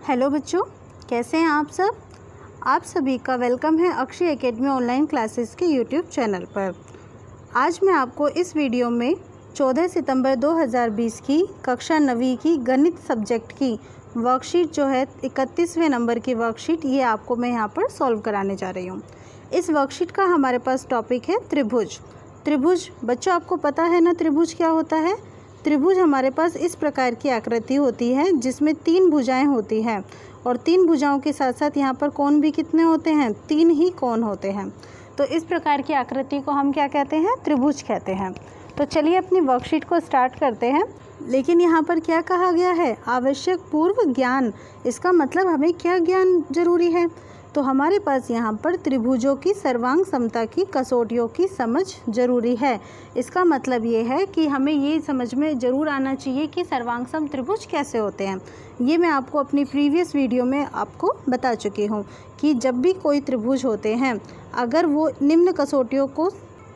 Hello बच्चों, कैसे हैं आप सब। आप सभी का वेलकम है अक्षय एकेडमी ऑनलाइन क्लासेस के यूट्यूब चैनल पर। आज मैं आपको इस वीडियो में 14 सितंबर 2020 की कक्षा 9वीं की गणित सब्जेक्ट की वर्कशीट जो है 31वें नंबर की वर्कशीट, ये आपको मैं यहाँ पर सॉल्व कराने जा रही हूँ। इस वर्कशीट का हमारे पास टॉपिक है त्रिभुज। त्रिभुज बच्चों आपको पता है ना त्रिभुज क्या होता है। त्रिभुज हमारे पास इस प्रकार की आकृति होती है जिसमें 3 भुजाएं होती हैं और 3 भुजाओं के साथ साथ यहाँ पर कोण भी कितने होते हैं, 3 ही कोण होते हैं। तो इस प्रकार की आकृति को हम क्या कहते हैं, त्रिभुज कहते हैं। तो चलिए अपनी वर्कशीट को स्टार्ट करते हैं। लेकिन यहाँ पर क्या कहा गया है, आवश्यक पूर्व ज्ञान। इसका मतलब हमें क्या ज्ञान जरूरी है, तो हमारे पास यहाँ पर त्रिभुजों की सर्वांग समता की कसौटियों की समझ जरूरी है। इसका मतलब ये है कि हमें ये समझ में ज़रूर आना चाहिए कि सर्वांग सम त्रिभुज कैसे होते हैं। ये मैं आपको अपनी प्रीवियस वीडियो में आपको बता चुकी हूँ कि जब भी कोई त्रिभुज होते हैं, अगर वो निम्न कसौटियों को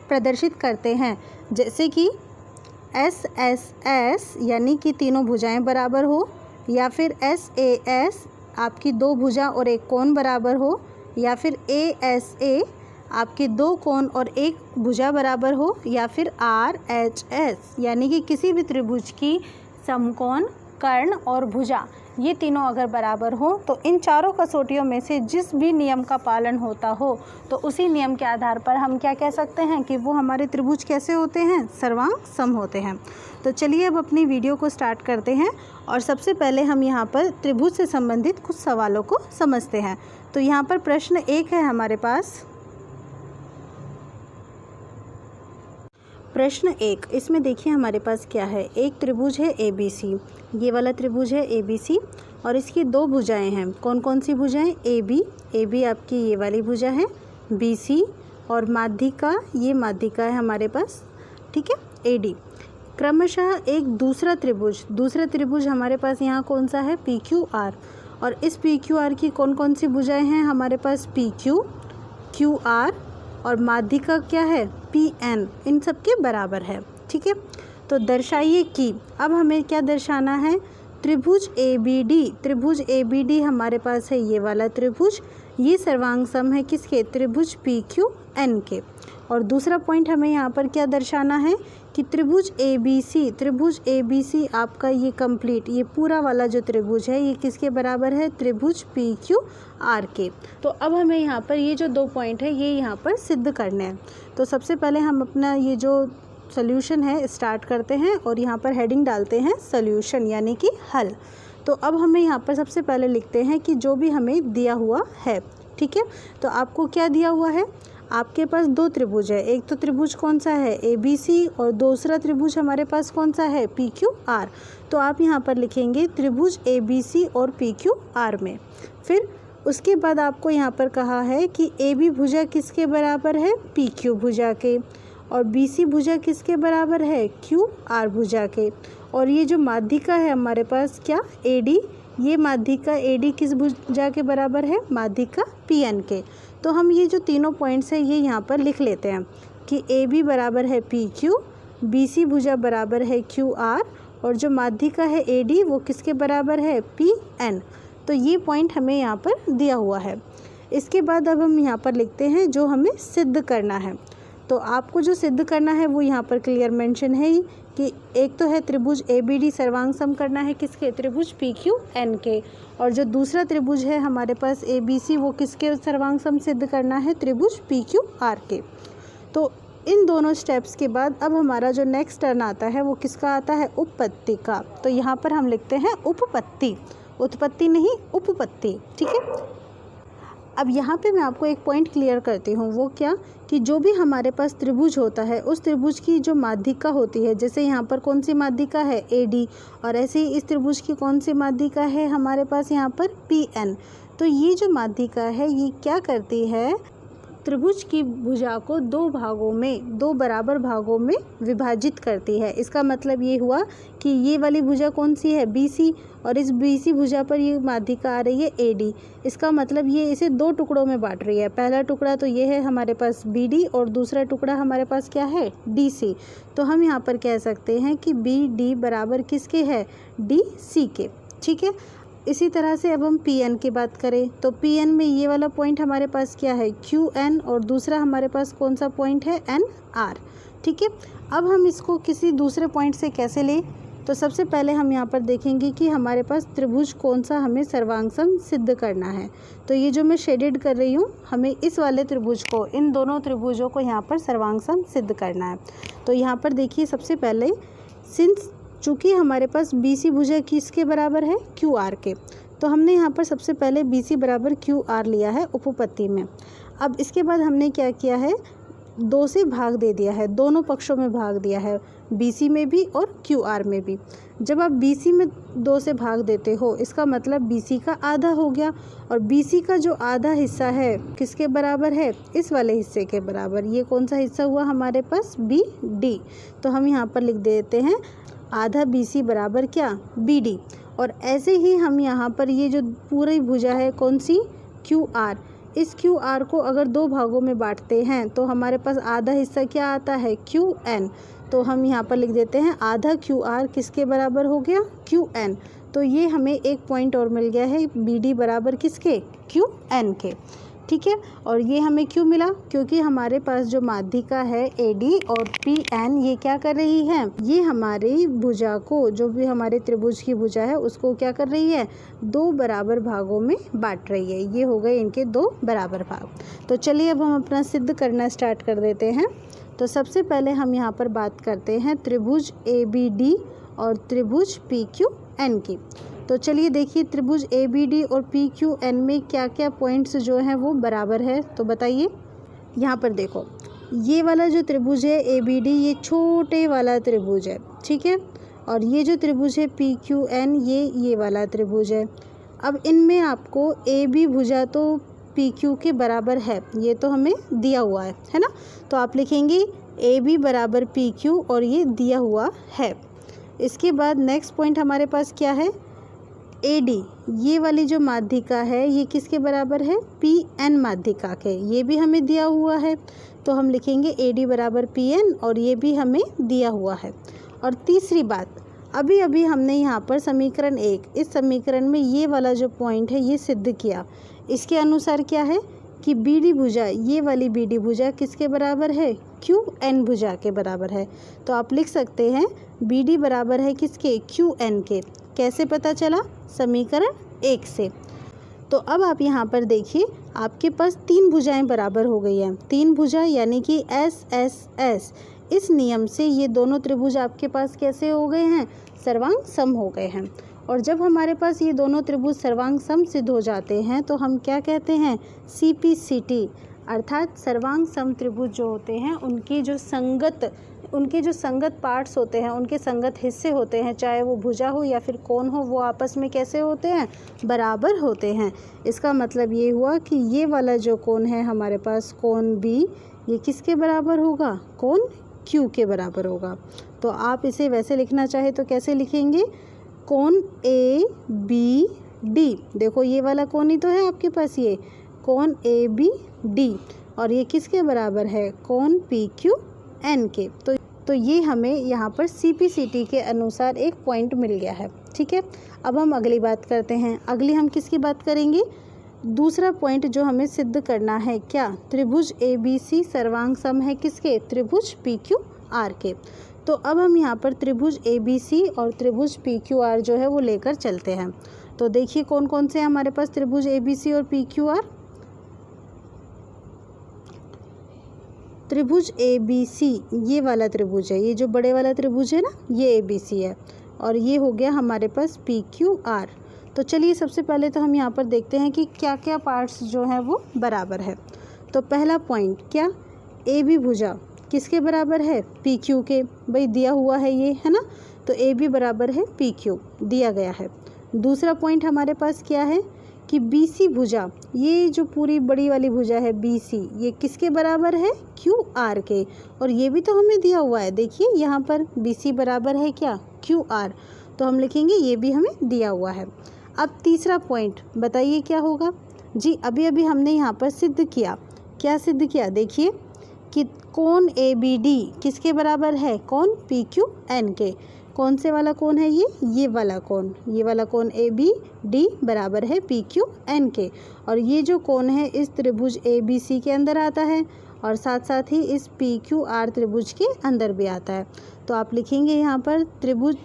प्रदर्शित करते हैं, जैसे कि SSS यानी कि तीनों भुजाएं बराबर हो, या फिर SAS आपकी 2 भुजा और 1 कोण बराबर हो, या फिर ASA आपके 2 कोण और 1 भुजा बराबर हो, या फिर RHS यानी कि किसी भी त्रिभुज की समकोण, कर्ण और भुजा ये तीनों अगर बराबर हो, तो इन चारों कसौटियों में से जिस भी नियम का पालन होता हो, तो उसी नियम के आधार पर हम क्या कह सकते हैं कि वो हमारे त्रिभुज कैसे होते हैं, सर्वांग सम होते हैं। तो चलिए अब अपनी वीडियो को स्टार्ट करते हैं और सबसे पहले हम यहाँ पर त्रिभुज से संबंधित कुछ सवालों को समझते हैं। तो यहाँ पर प्रश्न 1 है हमारे पास। प्रश्न 1, इसमें देखिए हमारे पास क्या है, एक त्रिभुज है ABC, ये वाला त्रिभुज है ABC और इसकी 2 भुजाएं हैं। कौन कौन सी भुजाएं, AB आपकी ये वाली भुजा है, BC और माध्यिका, ये माध्यिका है हमारे पास, ठीक है, AD। क्रमशः एक दूसरा त्रिभुज हमारे पास यहाँ कौन सा है, PQR, और इस PQR की कौन कौन सी भुजाएं हैं हमारे पास, PQ, QR और माध्यिका क्या है, PN, इन सब के बराबर है, ठीक है। तो दर्शाइए कि, अब हमें क्या दर्शाना है, त्रिभुज ABD हमारे पास है ये वाला त्रिभुज, ये सर्वांग सम है किसके, त्रिभुज PQN के। और दूसरा पॉइंट हमें यहाँ पर क्या दर्शाना है कि त्रिभुज ABC आपका ये कंप्लीट, ये पूरा वाला जो त्रिभुज है ये किसके बराबर है, त्रिभुज PQR के। तो अब हमें यहाँ पर ये जो 2 पॉइंट है ये यहाँ पर सिद्ध करने हैं। तो सबसे पहले हम अपना ये जो सॉल्यूशन है स्टार्ट करते हैं और यहाँ पर हेडिंग डालते हैं सॉल्यूशन यानी कि हल। तो अब हमें यहाँ पर सबसे पहले लिखते हैं कि जो भी हमें दिया हुआ है, ठीक है। तो आपको क्या दिया हुआ है, आपके पास 2 त्रिभुज है, एक तो त्रिभुज कौन सा है, ABC, और दूसरा त्रिभुज हमारे पास कौन सा है, PQR। तो आप यहाँ पर लिखेंगे त्रिभुज ABC और PQR में। फिर उसके बाद आपको यहाँ पर कहा है कि AB भुजा किसके बराबर है, PQ भुजा के, और BC भुजा किसके बराबर है, QR भुजा के। और ये जो माध्यिका है हमारे पास क्या, AD, ये माध्यिका AD किस भुजा के बराबर है, माध्यिका PN के। तो हम ये जो तीनों पॉइंट्स हैं ये यहाँ पर लिख लेते हैं कि AB बराबर है PQ, BC भुजा बराबर है QR और जो माध्यिका है AD वो किसके बराबर है, PN। तो ये पॉइंट हमें यहाँ पर दिया हुआ है। इसके बाद अब हम यहाँ पर लिखते हैं जो हमें सिद्ध करना है। तो आपको जो सिद्ध करना है वो यहाँ पर क्लियर मेंशन है ही कि एक तो है त्रिभुज ABD सर्वांग सम करना है किसके, त्रिभुज PQN के, और जो दूसरा त्रिभुज है हमारे पास ABC वो किसके सर्वांग सम सिद्ध करना है, त्रिभुज PQR के। तो इन दोनों स्टेप्स के बाद अब हमारा जो नेक्स्ट टर्न आता है वो किसका आता है, उपपत्ति का। तो यहाँ पर हम लिखते हैं उपपत्ति, उत्पत्ति नहीं उपपत्ति, ठीक है। अब यहाँ पे मैं आपको एक पॉइंट क्लियर करती हूँ, वो क्या कि जो भी हमारे पास त्रिभुज होता है उस त्रिभुज की जो माध्यिका होती है, जैसे यहाँ पर कौन सी माध्यिका है, AD, और ऐसे ही इस त्रिभुज की कौन सी माध्यिका है हमारे पास यहाँ पर PN। तो ये जो माध्यिका है ये क्या करती है, त्रिभुज की भुजा को 2 बराबर भागों में विभाजित करती है। इसका मतलब ये हुआ कि ये वाली भुजा कौन सी है, BC, और इस BC भुजा पर ये माध्यिका आ रही है AD। इसका मतलब ये इसे 2 टुकड़ों में बांट रही है। पहला टुकड़ा तो ये है हमारे पास BD और दूसरा टुकड़ा हमारे पास क्या है, DC। तो हम यहाँ पर कह सकते हैं कि BD बराबर किसके है, DC के, ठीक है। इसी तरह से अब हम पी एन की बात करें तो पी एन में ये वाला पॉइंट हमारे पास क्या है, क्यू एन, और दूसरा हमारे पास कौन सा पॉइंट है, एन आर। ठीक है, अब हम इसको किसी दूसरे पॉइंट से कैसे लें, तो सबसे पहले हम यहाँ पर देखेंगे कि हमारे पास त्रिभुज कौन सा हमें सर्वांग सम सिद्ध करना है। तो ये जो मैं शेडेड कर रही हूँ, हमें इस वाले त्रिभुज को, इन दोनों त्रिभुजों को यहाँ पर सर्वांग सम सिद्ध करना है। तो यहाँ पर देखिए, सबसे पहले सिंस चूँकि हमारे पास बी सी भुजा किसके बराबर है, क्यू आर के, तो हमने यहाँ पर सबसे पहले बी सी बराबर क्यू आर लिया है उपपत्ति में। अब इसके बाद हमने क्या किया है, 2 से भाग दे दिया है, दोनों पक्षों में भाग दिया है, BC में भी और QR में भी। जब आप BC में 2 से भाग देते हो, इसका मतलब BC का आधा हो गया, और BC का जो आधा हिस्सा है किसके बराबर है, इस वाले हिस्से के बराबर। ये कौन सा हिस्सा हुआ हमारे पास, BD। तो हम यहाँ पर लिख देते हैं आधा BC बराबर क्या, BD। और ऐसे ही हम यहाँ पर ये जो पूरी भुजा है कौन सी, QR, इस QR को अगर 2 भागों में बांटते हैं तो हमारे पास आधा हिस्सा क्या आता है, QN। तो हम यहाँ पर लिख देते हैं आधा QR किसके बराबर हो गया, QN। तो ये हमें एक पॉइंट और मिल गया है, BD बराबर किसके, QN के। ठीक है, और ये हमें क्यों मिला, क्योंकि हमारे पास जो माध्यिका है AD और PN ये क्या कर रही है, ये हमारी भुजा को, जो भी हमारे त्रिभुज की भुजा है उसको क्या कर रही है, 2 बराबर भागों में बांट रही है। ये हो गए इनके 2 बराबर भाग। तो चलिए अब हम अपना सिद्ध करना स्टार्ट कर देते हैं। तो सबसे पहले हम यहाँ पर बात करते हैं त्रिभुज ABD और त्रिभुज PQN की। तो चलिए देखिए, त्रिभुज ABD और PQN में क्या क्या पॉइंट्स जो हैं वो बराबर है, तो बताइए। यहाँ पर देखो, ये वाला जो त्रिभुज है ABD, ये छोटे वाला त्रिभुज है, ठीक है, और ये जो त्रिभुज है PQN, ये वाला त्रिभुज है। अब इनमें आपको AB भुजा तो PQ के बराबर है, ये तो हमें दिया हुआ है ना। तो आप लिखेंगे AB बराबर PQ, और ये दिया हुआ है। इसके बाद नेक्स्ट पॉइंट हमारे पास क्या है, AD, ये वाली जो माध्यिका है ये किसके बराबर है, PN माध्यिका के, ये भी हमें दिया हुआ है। तो हम लिखेंगे AD बराबर PN, और ये भी हमें दिया हुआ है। और तीसरी बात, अभी अभी हमने यहाँ पर समीकरण 1, इस समीकरण में ये वाला जो पॉइंट है ये सिद्ध किया। इसके अनुसार क्या है कि BD भुजा, ये वाली BD भुजा किसके बराबर है, QN भुजा के बराबर है। तो आप लिख सकते हैं BD बराबर है किसके, QN के। कैसे पता चला, समीकरण 1 से। तो अब आप यहाँ पर देखिए, आपके पास 3 भुजाएं बराबर हो गई हैं, 3 भुजा यानी कि SSS। इस नियम से ये दोनों त्रिभुज आपके पास कैसे हो गए हैं, सर्वांग सम हो गए हैं। और जब हमारे पास ये दोनों त्रिभुज सर्वांग सम सिद्ध हो जाते हैं तो हम क्या कहते हैं, CPCT, अर्थात सर्वांग सम त्रिभुज जो होते हैं उनके जो संगत पार्ट्स होते हैं, उनके संगत हिस्से होते हैं, चाहे वो भुजा हो या फिर कोण हो, वो आपस में कैसे होते हैं, बराबर होते हैं। इसका मतलब ये हुआ कि ये वाला जो कोण है हमारे पास, कोण B, ये किसके बराबर होगा, कोण Q के बराबर होगा। तो आप इसे वैसे लिखना चाहे तो कैसे लिखेंगे, कोण ABD, देखो ये वाला कोण ही तो है आपके पास, ये कोण ABD, और ये किसके बराबर है, कोण PQN के। तो ये हमें यहाँ पर CPCT के अनुसार एक पॉइंट मिल गया है। ठीक है, अब हम अगली बात करते हैं। अगली हम किसकी बात करेंगे, दूसरा पॉइंट जो हमें सिद्ध करना है, क्या, त्रिभुज ABC सर्वांग सम है किसके, त्रिभुज PQR के। तो अब हम यहाँ पर त्रिभुज ABC और त्रिभुज PQR जो है वो लेकर चलते हैं। तो देखिए कौन कौन से हैं हमारे पास त्रिभुज ABC और PQR। त्रिभुज ABC, ये वाला त्रिभुज है, ये जो बड़े वाला त्रिभुज है ना, ये ABC है, और ये हो गया हमारे पास PQR। तो चलिए सबसे पहले तो हम यहाँ पर देखते हैं कि क्या क्या पार्ट्स जो हैं वो बराबर है। तो पहला पॉइंट क्या, AB भुजा किसके बराबर है, PQ के, भाई दिया हुआ है ये, है ना। तो AB बराबर है PQ, दिया गया है। दूसरा पॉइंट हमारे पास क्या है कि BC भुजा, ये जो पूरी बड़ी वाली भुजा है BC, ये किसके बराबर है, QR के, और ये भी तो हमें दिया हुआ है। देखिए यहाँ पर BC बराबर है क्या, QR, तो हम लिखेंगे ये भी हमें दिया हुआ है। अब तीसरा पॉइंट बताइए क्या होगा जी, अभी अभी हमने यहाँ पर सिद्ध किया, क्या सिद्ध किया, देखिए कि कोण ABD किसके बराबर है, कोण PQN के। कौन से वाला कोण है ये वाला कोण, ये वाला कोण ABD बराबर है PQN के। और ये जो कोण है इस त्रिभुज ABC के अंदर आता है और साथ साथ ही इस PQR त्रिभुज के अंदर भी आता है। तो आप लिखेंगे यहाँ पर त्रिभुज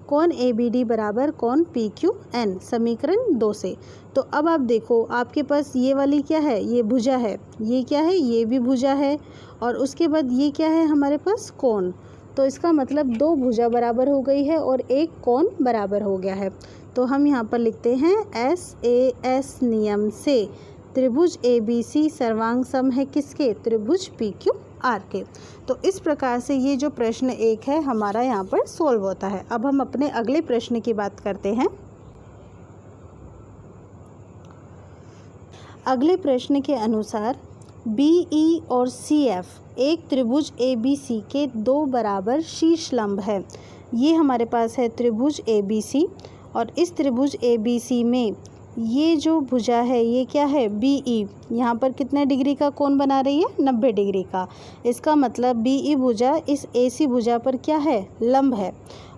कोण ABD बराबर कोण PQN, समीकरण 2 से। तो अब आप देखो आपके पास ये वाली क्या है, ये भुजा है, ये क्या है, ये भी भुजा है, और उसके बाद ये क्या है हमारे पास कोण। तो इसका मतलब 2 भुजा बराबर हो गई है और एक कोण बराबर हो गया है। तो हम यहाँ पर लिखते हैं SAS नियम से त्रिभुज ABC सर्वांग सम है किसके, त्रिभुज PQR के। तो इस प्रकार से ये जो प्रश्न 1 है हमारा यहाँ पर सोल्व होता है। अब हम अपने अगले प्रश्न की बात करते हैं। अगले प्रश्न के अनुसार BE और CF एक त्रिभुज ABC के 2 बराबर शीर्ष लंब है। ये हमारे पास है त्रिभुज ABC और इस त्रिभुज ABC में ये जो भुजा है ये क्या है BE, यहाँ पर कितने डिग्री का कोण बना रही है, 90 डिग्री का। इसका मतलब BE भुजा इस AC भुजा पर क्या है, लंब है।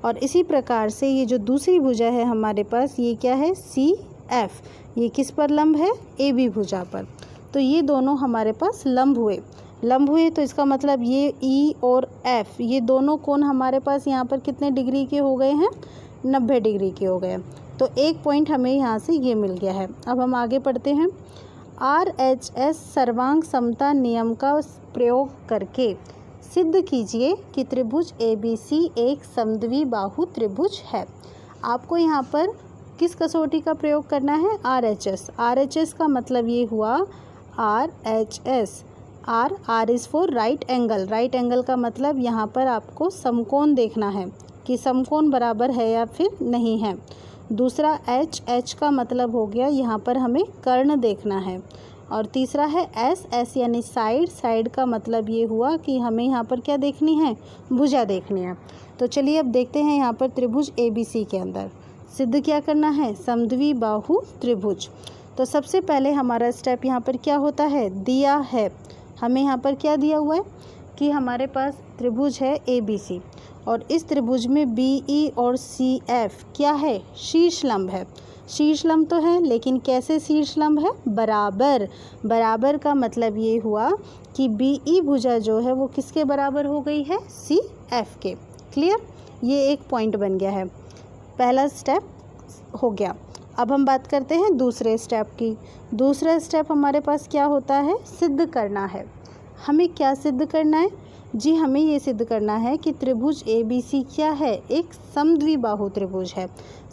और इसी प्रकार से ये जो दूसरी भुजा है हमारे पास ये क्या है CF, ये किस पर लंब है, AB भुजा पर। तो ये दोनों हमारे पास लंब हुए तो इसका मतलब ये E और F ये दोनों कोण हमारे पास यहाँ पर कितने डिग्री के हो गए हैं, 90 डिग्री के हो गए। तो एक पॉइंट हमें यहाँ से ये मिल गया है। अब हम आगे पढ़ते हैं। RHS सर्वांग समता नियम का प्रयोग करके सिद्ध कीजिए कि त्रिभुज ABC एक समद्विबाहु त्रिभुज है। आपको यहाँ पर किस कसौटी का प्रयोग करना है, RHS का मतलब ये हुआ RHS, R is for right angle का मतलब यहाँ पर आपको समकोण देखना है कि समकोण बराबर है या फिर नहीं है। दूसरा H का मतलब हो गया यहाँ पर हमें कर्ण देखना है। और तीसरा है S यानी साइड का मतलब ये हुआ कि हमें यहाँ पर क्या देखनी है, भुजा देखनी है। तो चलिए अब देखते हैं यहाँ पर त्रिभुज ABC के अंदर सिद्ध क्या करना है, समद्विबाहु त्रिभुज। तो सबसे पहले हमारा स्टेप यहाँ पर क्या होता है, दिया है हमें यहाँ पर क्या दिया हुआ है कि हमारे पास त्रिभुज है ABC और इस त्रिभुज में BE और CF क्या है, शीर्ष लंब है। शीर्ष लंब तो है लेकिन कैसे शीर्ष लंब है, बराबर का मतलब ये हुआ कि BE भुजा जो है वो किसके बराबर हो गई है, CF के। क्लियर, ये एक पॉइंट बन गया है, पहला स्टेप हो गया। अब हम बात करते हैं दूसरे स्टेप की। दूसरा स्टेप हमारे पास क्या होता है, सिद्ध करना है। हमें क्या सिद्ध करना है जी, हमें ये सिद्ध करना है कि त्रिभुज ABC क्या है, एक समद्विबाहु त्रिभुज है।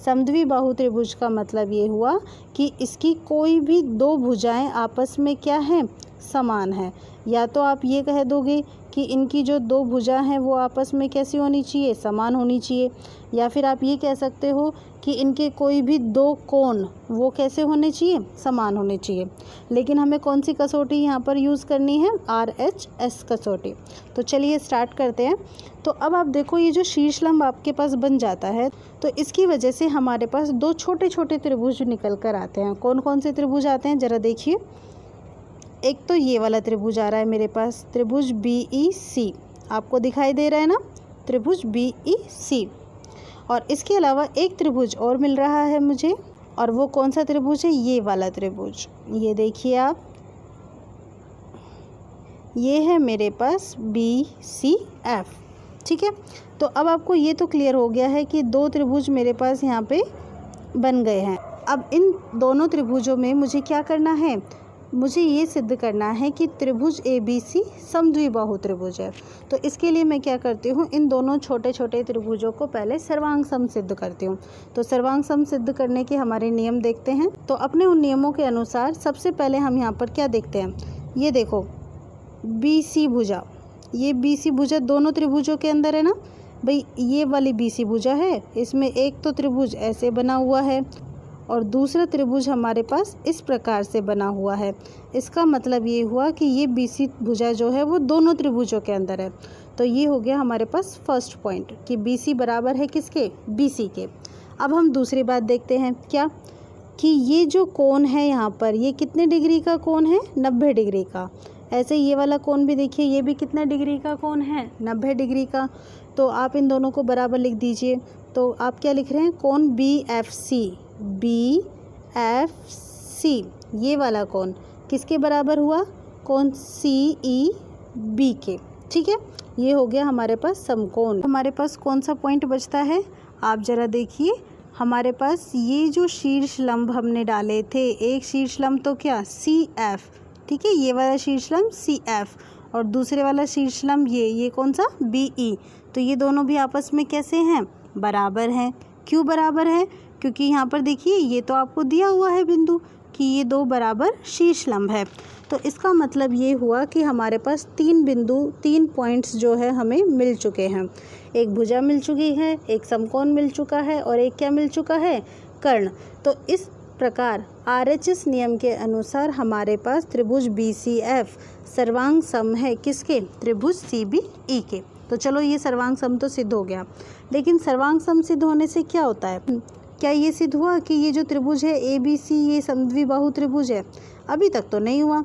समद्विबाहु त्रिभुज का मतलब ये हुआ कि इसकी कोई भी 2 भुजाएं आपस में क्या हैं, समान है। या तो आप ये कह दोगे कि इनकी जो 2 भुजा हैं वो आपस में कैसी होनी चाहिए, समान होनी चाहिए। या फिर आप ये कह सकते हो कि इनके कोई भी 2 कोण वो कैसे होने चाहिए, समान होने चाहिए। लेकिन हमें कौन सी कसौटी यहाँ पर यूज़ करनी है, RHS कसौटी। तो चलिए स्टार्ट करते हैं। तो अब आप देखो ये जो शीर्षलंब आपके पास बन जाता है तो इसकी वजह से हमारे पास 2 छोटे छोटे त्रिभुज निकल कर आते हैं। कौन कौन से त्रिभुज आते हैं ज़रा देखिए। एक तो ये वाला त्रिभुज आ रहा है मेरे पास, त्रिभुज BEC, आपको दिखाई दे रहा है ना, त्रिभुज BEC। और इसके अलावा एक त्रिभुज और मिल रहा है मुझे, और वो कौन सा त्रिभुज है, ये वाला त्रिभुज। ये देखिए आप, ये है मेरे पास BCF। ठीक है, तो अब आपको ये तो क्लियर हो गया है कि 2 त्रिभुज मेरे पास यहाँ पे बन गए हैं। अब इन दोनों त्रिभुजों में मुझे क्या करना है, मुझे ये सिद्ध करना है कि त्रिभुज ABC समद्विबाहु त्रिभुज है। तो इसके लिए मैं क्या करती हूँ, इन दोनों छोटे छोटे त्रिभुजों को पहले सर्वांग सम सिद्ध करती हूँ। तो सर्वांग सम सिद्ध करने के हमारे नियम देखते हैं। तो अपने उन नियमों के अनुसार सबसे पहले हम यहाँ पर क्या देखते हैं, ये देखो BC भुजा, ये BC भुजा दोनों त्रिभुजों के अंदर है ना भाई, ये वाली BC भुजा है, इसमें एक तो त्रिभुज ऐसे बना हुआ है और दूसरा त्रिभुज हमारे पास इस प्रकार से बना हुआ है। इसका मतलब ये हुआ कि ये BC भुजा जो है वो दोनों त्रिभुजों के अंदर है। तो ये हो गया हमारे पास फर्स्ट पॉइंट कि BC बराबर है किसके, BC के। अब हम दूसरी बात देखते हैं क्या, कि ये जो कोण है यहाँ पर ये कितने डिग्री का कोण है, 90 डिग्री का। ऐसे ये वाला कोण भी देखिए, ये भी कितने डिग्री का कोण है, 90 डिग्री का। तो आप इन दोनों को बराबर लिख दीजिए। तो आप क्या लिख रहे हैं, कोण बी एफ सी ये वाला कोण किसके बराबर हुआ, कोण CEB के। ठीक है, ये हो गया हमारे पास समकोण। हमारे पास कौन सा पॉइंट बचता है, आप ज़रा देखिए। हमारे पास ये जो शीर्ष लंब हमने डाले थे, एक शीर्ष लंब तो क्या CF, ठीक है, ये वाला शीर्ष लंब CF और दूसरे वाला शीर्ष लंब ये कौन सा BE। तो ये दोनों भी आपस में कैसे हैं, बराबर हैं। क्यों बराबर है, क्योंकि यहाँ पर देखिए ये तो आपको दिया हुआ है बिंदु कि ये दो बराबर शीर्ष लंब है। तो इसका मतलब ये हुआ कि हमारे पास 3 बिंदु 3 पॉइंट्स जो है हमें मिल चुके हैं। एक भुजा मिल चुकी है, एक समकोण मिल चुका है और एक क्या मिल चुका है, कर्ण। तो इस प्रकार RHS नियम के अनुसार हमारे पास त्रिभुज BCF सर्वांग सम है किसके, त्रिभुज CBE के। तो चलो ये सर्वांग सम तो सिद्ध हो गया, लेकिन सर्वांग सम सिद्ध होने से क्या होता है, क्या ये सिद्ध हुआ कि ये जो त्रिभुज है ABC ये समद्विबाहु त्रिभुज है, अभी तक तो नहीं हुआ।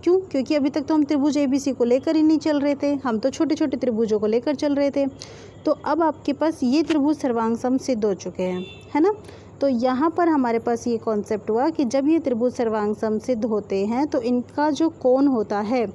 क्यों, क्योंकि अभी तक तो हम त्रिभुज ABC को लेकर ही नहीं चल रहे थे, हम तो छोटे छोटे त्रिभुजों को लेकर चल रहे थे। तो अब आपके पास ये त्रिभुज सर्वांग सम सिद्ध हो चुके हैं, है ना। तो यहाँ पर हमारे पास ये कॉन्सेप्ट हुआ कि जब ये त्रिभुज सर्वांग सम सिद्ध होते हैं तो इनका जो कोण होता है,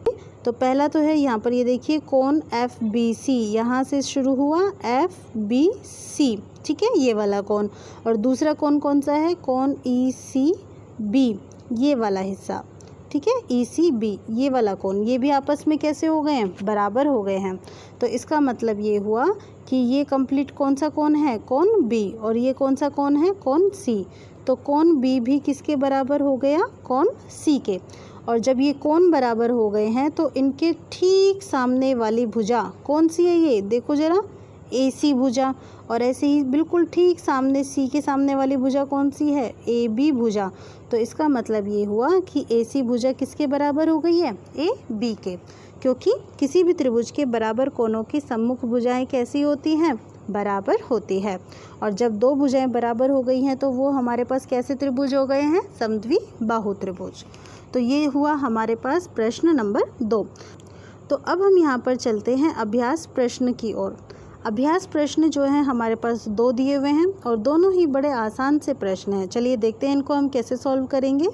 तो पहला तो है यहाँ पर ये देखिए कोण FBC, यहाँ से शुरू हुआ FBC, ठीक है, ये वाला कोण। और दूसरा कोण कौन सा है, कोण ECB, ये वाला हिस्सा, ठीक है, ECB ये वाला कोण, ये भी आपस में कैसे हो गए हैं, बराबर हो गए हैं। तो इसका मतलब ये हुआ कि ये कंप्लीट कौन सा कोण है, कोण B, और ये कौन सा कोण है, कोण C। तो कोण B भी किसके बराबर हो गया, कोण C के। और जब ये कोण बराबर हो गए हैं तो इनके ठीक सामने वाली भुजा कौन सी है, ये देखो ज़रा, AC भुजा। और ऐसे ही बिल्कुल ठीक सामने C के सामने वाली भुजा कौन सी है, AB भुजा। तो इसका मतलब ये हुआ कि AC भुजा किसके बराबर हो गई है, AB के, क्योंकि किसी भी त्रिभुज के बराबर कोणों की सम्मुख भुजाएं कैसी होती हैं, बराबर होती है। और जब दो भुजाएं बराबर हो गई हैं तो वो हमारे पास कैसे त्रिभुज हो गए हैं, समद्विबाहु त्रिभुज। तो ये हुआ हमारे पास प्रश्न नंबर 2। तो अब हम यहाँ पर चलते हैं अभ्यास प्रश्न की ओर। अभ्यास प्रश्न जो है हमारे पास 2 दिए हुए हैं और दोनों ही बड़े आसान से प्रश्न हैं। चलिए देखते हैं इनको हम कैसे सॉल्व करेंगे।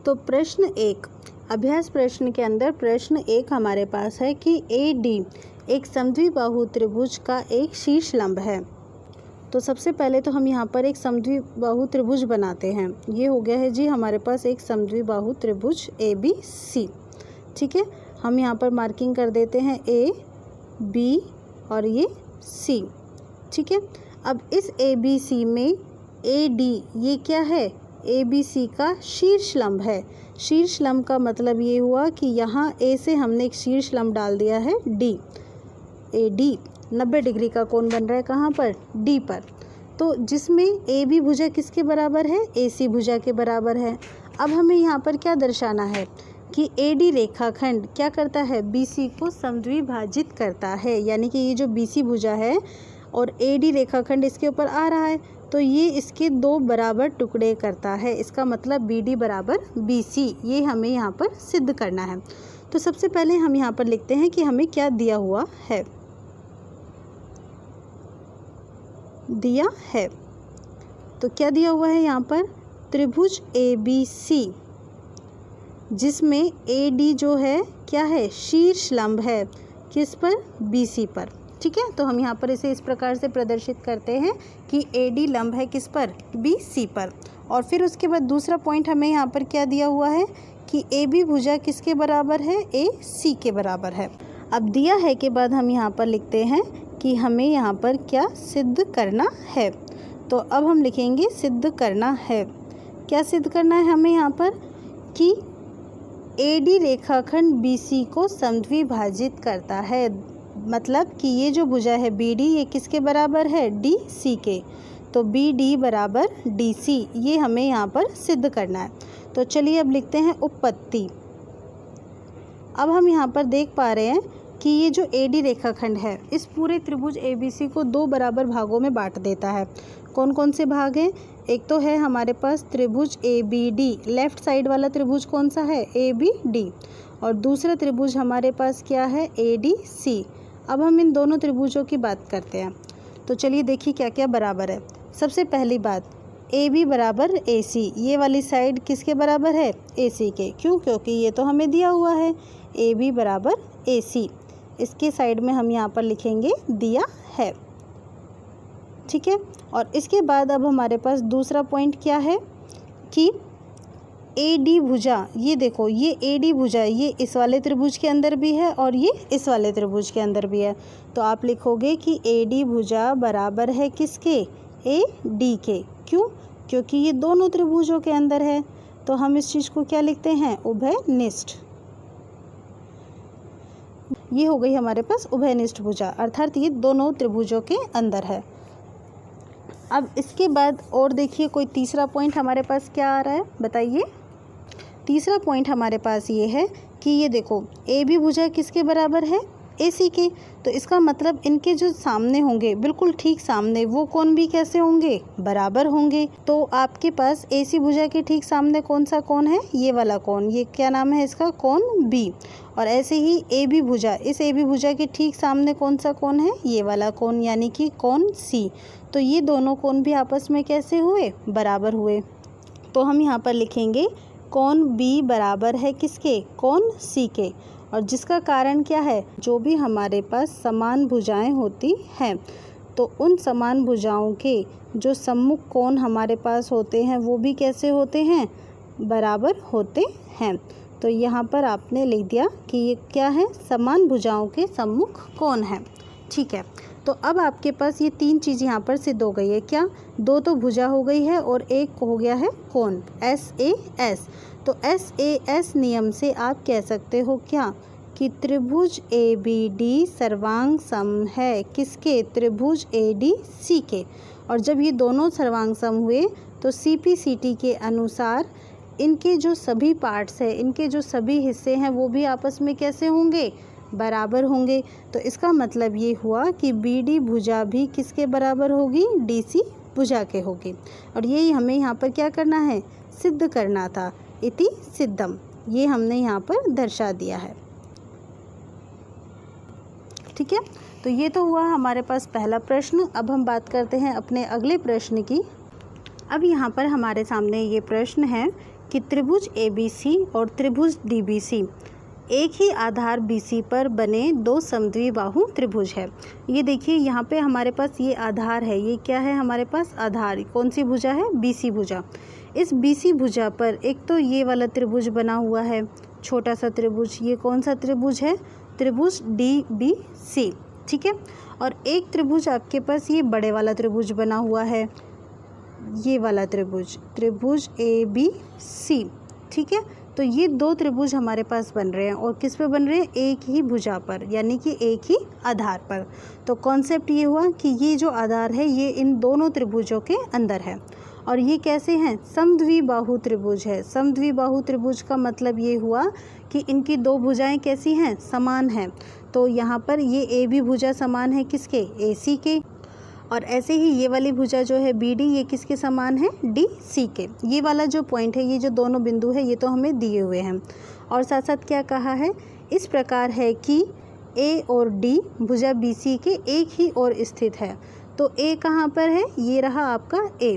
तो प्रश्न 1, अभ्यास प्रश्न के अंदर प्रश्न 1 हमारे पास है कि AD एक समद्विबाहु त्रिभुज का एक शीर्ष लंब है। तो सबसे पहले तो हम यहाँ पर एक समद्विबाहु त्रिभुज बनाते हैं। ये हो गया है जी हमारे पास एक समद्विबाहु त्रिभुज ABC, ठीक है। हम यहाँ पर मार्किंग कर देते हैं A, B और ये C, ठीक है। अब इस ABC में AD ये क्या है, ABC का शीर्ष लंब है। शीर्ष लंब का मतलब ये हुआ कि यहाँ A से हमने एक शीर्ष लंब डाल दिया है D। AD 90 डिग्री का कोण बन रहा है कहाँ पर, D पर। तो जिसमें AB भुजा किसके बराबर है, AC भुजा के बराबर है। अब हमें यहाँ पर क्या दर्शाना है कि AD रेखाखंड क्या करता है, BC को समद्विभाजित करता है। यानी कि ये जो BC भुजा है और AD रेखाखंड इसके ऊपर आ रहा है तो ये इसके 2 बराबर टुकड़े करता है। इसका मतलब BD बराबर BC, ये हमें यहाँ पर सिद्ध करना है। तो सबसे पहले हम यहाँ पर लिखते हैं कि हमें क्या दिया हुआ है, तो क्या दिया हुआ है यहाँ पर, त्रिभुज ABC जिसमें AD जो है क्या है, शीर्ष लंब है, किस पर, BC पर, ठीक है। तो हम यहाँ पर इसे इस प्रकार से प्रदर्शित करते हैं कि AD लंब है किस पर, BC पर। और फिर उसके बाद दूसरा पॉइंट हमें यहाँ पर क्या दिया हुआ है कि AB भुजा किसके बराबर है, AC के बराबर है। अब दिया है के बाद हम यहाँ पर लिखते हैं कि हमें यहाँ पर क्या सिद्ध करना है। तो अब हम लिखेंगे सिद्ध करना है। क्या सिद्ध करना है हमें यहाँ पर कि AD रेखाखंड BC को समद्विभाजित करता है। मतलब कि ये जो भुजा है BD ये किसके बराबर है, DC के। तो BD बराबर DC, ये हमें यहाँ पर सिद्ध करना है। तो चलिए अब लिखते हैं उपपत्ति। अब हम यहाँ पर देख पा रहे हैं कि ये जो AD रेखाखंड है इस पूरे त्रिभुज ABC को 2 बराबर भागों में बांट देता है। कौन कौन से भाग हैं, एक तो है हमारे पास त्रिभुज ABD, लेफ्ट साइड वाला त्रिभुज कौन सा है, ABD। और दूसरा त्रिभुज हमारे पास क्या है, ADC। अब हम इन दोनों त्रिभुजों की बात करते हैं। तो चलिए देखिए क्या क्या बराबर है। सबसे पहली बात, ए बी बराबर ए सी, ये वाली साइड किसके बराबर है? ए सी के। क्यों? क्योंकि ये तो हमें दिया हुआ है ए बी बराबर ए सी। इसके साइड में हम यहाँ पर लिखेंगे दिया है, ठीक है। और इसके बाद अब हमारे पास दूसरा पॉइंट क्या है कि ए डी भुजा, ये देखो ये ए डी भुजा ये इस वाले त्रिभुज के अंदर भी है और ये इस वाले त्रिभुज के अंदर भी है। तो आप लिखोगे कि ए डी भुजा बराबर है किसके? ए डी के। क्यों? क्योंकि ये दोनों त्रिभुजों के अंदर है। तो हम इस चीज़ को क्या लिखते हैं? उभयनिष्ठ। ये हो गई हमारे पास उभयनिष्ठ भुजा, अर्थात ये दोनों त्रिभुजों के अंदर है। अब इसके बाद और देखिए कोई तीसरा पॉइंट हमारे पास क्या आ रहा है, बताइए। तीसरा पॉइंट हमारे पास ये है कि ये देखो ए बी भुजा किसके बराबर है? ए सी के। तो इसका मतलब इनके जो सामने होंगे, बिल्कुल ठीक सामने, वो कोण भी कैसे होंगे? बराबर होंगे। तो आपके पास ए सी भुजा के ठीक सामने कौन सा कोण है? ये वाला कोण, ये क्या नाम है इसका? कोण बी। और ऐसे ही ए बी भुजा, इस ए बी भुजा के ठीक सामने कौन सा कोण है? ये वाला कोण, यानी कि कोण सी। तो ये दोनों कोण भी आपस में कैसे हुए? बराबर हुए। तो हम यहाँ पर लिखेंगे कोण बी बराबर है किसके? कोण सी के। और जिसका कारण क्या है? जो भी हमारे पास समान भुजाएं होती हैं, तो उन समान भुजाओं के जो सम्मुख कोण हमारे पास होते हैं वो भी कैसे होते हैं? बराबर होते हैं। तो यहाँ पर आपने लिख दिया कि ये क्या है? समान भुजाओं के सम्मुख कोण है, ठीक है। तो अब आपके पास ये तीन चीज़ यहाँ पर सिद्ध हो गई है। क्या? दो तो भुजा हो गई है और एक हो गया है कोण, एस ए एस। तो एस ए एस नियम से आप कह सकते हो क्या? कि त्रिभुज ए बी डी सर्वांग सम है किसके? त्रिभुज ए डी सी के। और जब ये दोनों सर्वांग सम हुए तो सी पी सी टी के अनुसार इनके जो सभी पार्ट्स हैं, इनके जो सभी हिस्से हैं, वो भी आपस में कैसे होंगे? बराबर होंगे। तो इसका मतलब ये हुआ कि बी डी भुजा भी किसके बराबर होगी? डी सी भुजा के होगी। और यही हमें यहाँ पर क्या करना है? सिद्ध करना था। इति सिद्धम, ये हमने यहाँ पर दर्शा दिया है, ठीक है। तो ये तो हुआ हमारे पास पहला प्रश्न। अब हम बात करते हैं अपने अगले प्रश्न की। अब यहाँ पर हमारे सामने ये प्रश्न है कि त्रिभुज ए बी सी और त्रिभुज डी बी सी एक ही आधार BC पर बने दो समद्विबाहु त्रिभुज है। ये देखिए यहाँ पे हमारे पास ये आधार है, ये क्या है हमारे पास? आधार। कौन सी भुजा है? BC भुजा। इस BC भुजा पर एक तो ये वाला त्रिभुज बना हुआ है, छोटा सा त्रिभुज। ये कौन सा त्रिभुज है? त्रिभुज DBC, ठीक है। और एक त्रिभुज आपके पास ये बड़े वाला त्रिभुज बना हुआ है, ये वाला त्रिभुज, त्रिभुज ABC, ठीक है। तो ये दो त्रिभुज हमारे पास बन रहे हैं और किस पे बन रहे हैं? एक ही भुजा पर, यानी कि एक ही आधार पर। तो कॉन्सेप्ट ये हुआ कि ये जो आधार है ये इन दोनों त्रिभुजों के अंदर है। और ये कैसे हैं? समद्विबाहु त्रिभुज है। समद्विबाहु त्रिभुज का मतलब ये हुआ कि इनकी दो भुजाएं कैसी हैं? समान हैं। तो यहाँ पर ये ए बी भुजा समान है किसके? ए सी के। और ऐसे ही ये वाली भुजा जो है बी डी, ये किसके समान है? डी सी के। ये वाला जो पॉइंट है, ये जो दोनों बिंदु है, ये तो हमें दिए हुए हैं। और साथ साथ क्या कहा है? इस प्रकार है कि ए और डी भुजा बी सी के एक ही ओर स्थित है। तो ए कहाँ पर है? ये रहा आपका ए।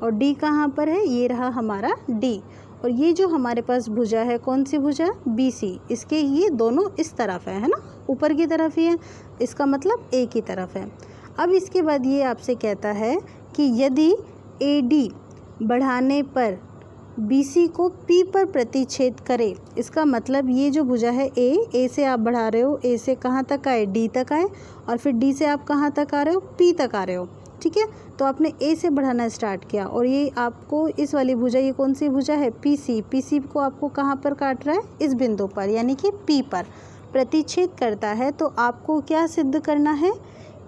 और डी कहाँ पर है? ये रहा हमारा डी। और ये जो हमारे पास भुजा है, कौन सी भुजा? B C. इसके ये दोनों इस तरफ है ना, ऊपर की तरफ ही है, इसका मतलब ए की तरफ है। अब इसके बाद ये आपसे कहता है कि यदि ए डी बढ़ाने पर बी सी को पी पर प्रतिच्छेद करे, इसका मतलब ये जो भुजा है ए से आप बढ़ा रहे हो, ए से कहाँ तक आए? डी तक आए। और फिर डी से आप कहाँ तक आ रहे हो? पी तक आ रहे हो, ठीक है। तो आपने ए से बढ़ाना स्टार्ट किया और ये आपको इस वाली भुजा, ये कौन सी भुजा है? P C. पी सी को आपको कहाँ पर काट रहा है? इस बिंदु पर, यानी कि पी पर प्रतिच्छेद करता है। तो आपको क्या सिद्ध करना है?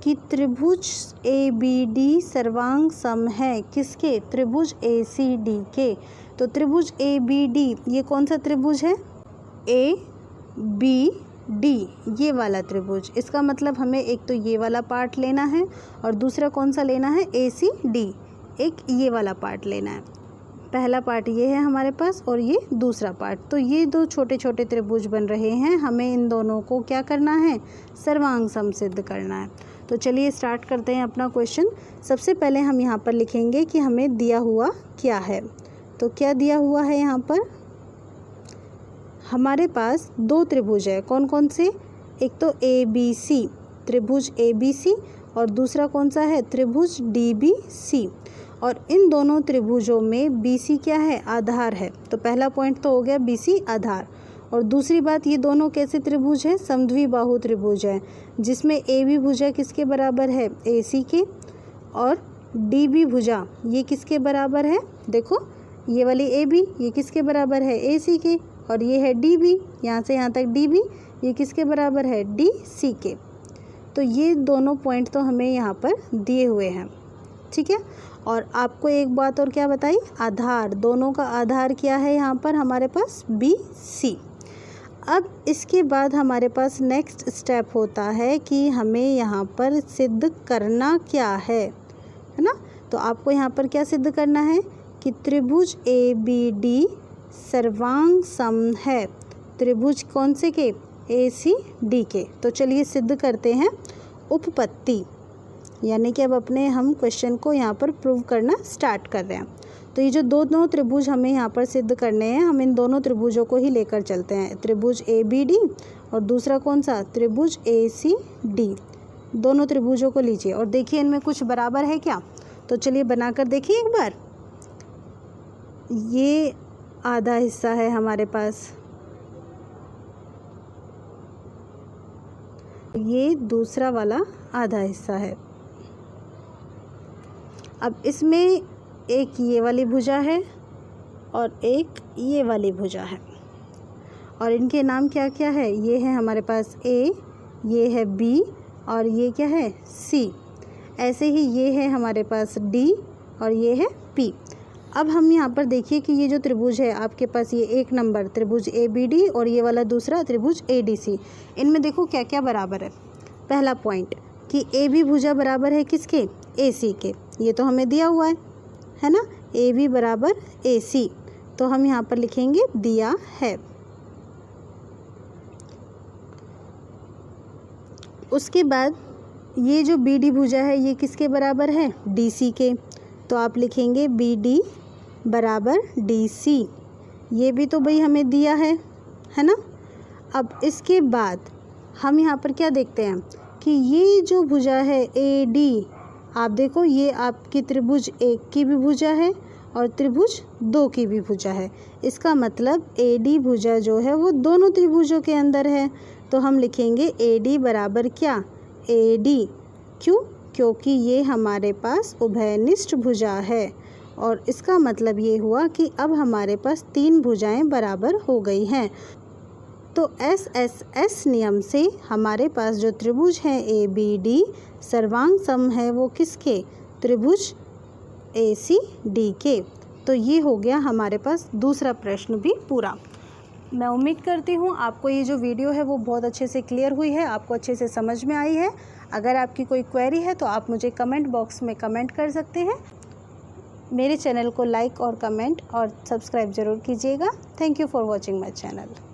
कि त्रिभुज ए बी डी सर्वांग सम है किसके? त्रिभुज ए सी डी के। तो त्रिभुज ए बी डी ये कौन सा त्रिभुज है? ए बी डी, ये वाला त्रिभुज। इसका मतलब हमें एक तो ये वाला पार्ट लेना है और दूसरा कौन सा लेना है? ए सी डी, एक ये वाला पार्ट लेना है, पहला पार्ट ये है हमारे पास और ये दूसरा पार्ट। तो ये दो छोटे छोटे त्रिभुज बन रहे हैं, हमें इन दोनों को क्या करना है, सर्वांग सम सिद्ध करना है। तो चलिए स्टार्ट करते हैं अपना क्वेश्चन। सबसे पहले हम यहाँ पर लिखेंगे कि हमें दिया हुआ क्या है। तो क्या दिया हुआ है, यहाँ पर हमारे पास दो त्रिभुज है। कौन कौन से, एक तो ABC त्रिभुज ABC और दूसरा कौन सा है, त्रिभुज DBC। और इन दोनों त्रिभुजों में BC क्या है, आधार है। तो पहला पॉइंट तो हो गया BC आधार। और दूसरी बात, ये दोनों कैसे त्रिभुज है, समद्विबाहु त्रिभुज है, जिसमें AB भुजा किसके बराबर है, AC के, और DB भुजा ये किसके बराबर है, देखो ये वाली AB ये किसके बराबर है, AC के, और ये है DB, यहाँ से यहाँ तक DB ये किसके बराबर है, DC के। तो ये दोनों पॉइंट तो हमें यहाँ पर दिए हुए हैं, ठीक है। और आपको एक बात और क्या बताई, आधार, दोनों का आधार क्या है यहाँ पर हमारे पास, BC। अब इसके बाद हमारे पास नेक्स्ट स्टेप होता है कि हमें यहाँ पर सिद्ध करना क्या है ना। तो आपको यहाँ पर क्या सिद्ध करना है कि त्रिभुज ABD सर्वांग सम है, त्रिभुज कौन से के, ACD के। तो चलिए सिद्ध करते हैं उपपत्ति, यानी कि अब अपने हम क्वेश्चन को यहाँ पर प्रूव करना स्टार्ट कर रहे हैं। तो ये जो दोनों त्रिभुज हमें यहाँ पर सिद्ध करने हैं, हम इन दोनों त्रिभुजों को ही लेकर चलते हैं, त्रिभुज ABD और दूसरा कौन सा, त्रिभुज ACD। दोनों त्रिभुजों को लीजिए और देखिए इनमें कुछ बराबर है क्या। तो चलिए बनाकर देखिए एक बार। ये आधा हिस्सा है हमारे पास, ये दूसरा वाला आधा हिस्सा है। अब इसमें एक ये वाली भुजा है और एक ये वाली भुजा है, और इनके नाम क्या क्या है, ये है हमारे पास A, ये है B और ये क्या है, C। ऐसे ही ये है हमारे पास D और ये है P। अब हम यहाँ पर देखिए कि ये जो त्रिभुज है आपके पास, ये एक नंबर त्रिभुज ABD और ये वाला दूसरा त्रिभुज ADC, इनमें देखो क्या क्या बराबर है। पहला पॉइंट कि AB भुजा बराबर है किसके, AC के, ये तो हमें दिया हुआ है ना, AB बराबर AC। तो हम यहाँ पर लिखेंगे दिया है। उसके बाद ये जो BD भुजा है ये किसके बराबर है, DC के। तो आप लिखेंगे BD बराबर DC, ये भी तो भाई हमें दिया है ना। अब इसके बाद हम यहाँ पर क्या देखते हैं कि ये जो भुजा है AD, आप देखो ये आपकी त्रिभुज 1 की भी भुजा है और त्रिभुज 2 की भी भुजा है। इसका मतलब AD भुजा जो है वो दोनों त्रिभुजों के अंदर है। तो हम लिखेंगे AD बराबर क्या, AD। क्यों, क्योंकि ये हमारे पास उभयनिष्ठ भुजा है, और इसका मतलब ये हुआ कि अब हमारे पास 3 भुजाएं बराबर हो गई हैं। तो SSS नियम से हमारे पास जो त्रिभुज है ABD सर्वांग सम है वो किसके, त्रिभुज ACD के। तो ये हो गया हमारे पास दूसरा प्रश्न भी पूरा। मैं उम्मीद करती हूँ आपको ये जो वीडियो है वो बहुत अच्छे से क्लियर हुई है, आपको अच्छे से समझ में आई है। अगर आपकी कोई क्वेरी है तो आप मुझे कमेंट बॉक्स में कमेंट कर सकते हैं। मेरे चैनल को लाइक और कमेंट और सब्सक्राइब ज़रूर कीजिएगा। Thank you for watching my channel.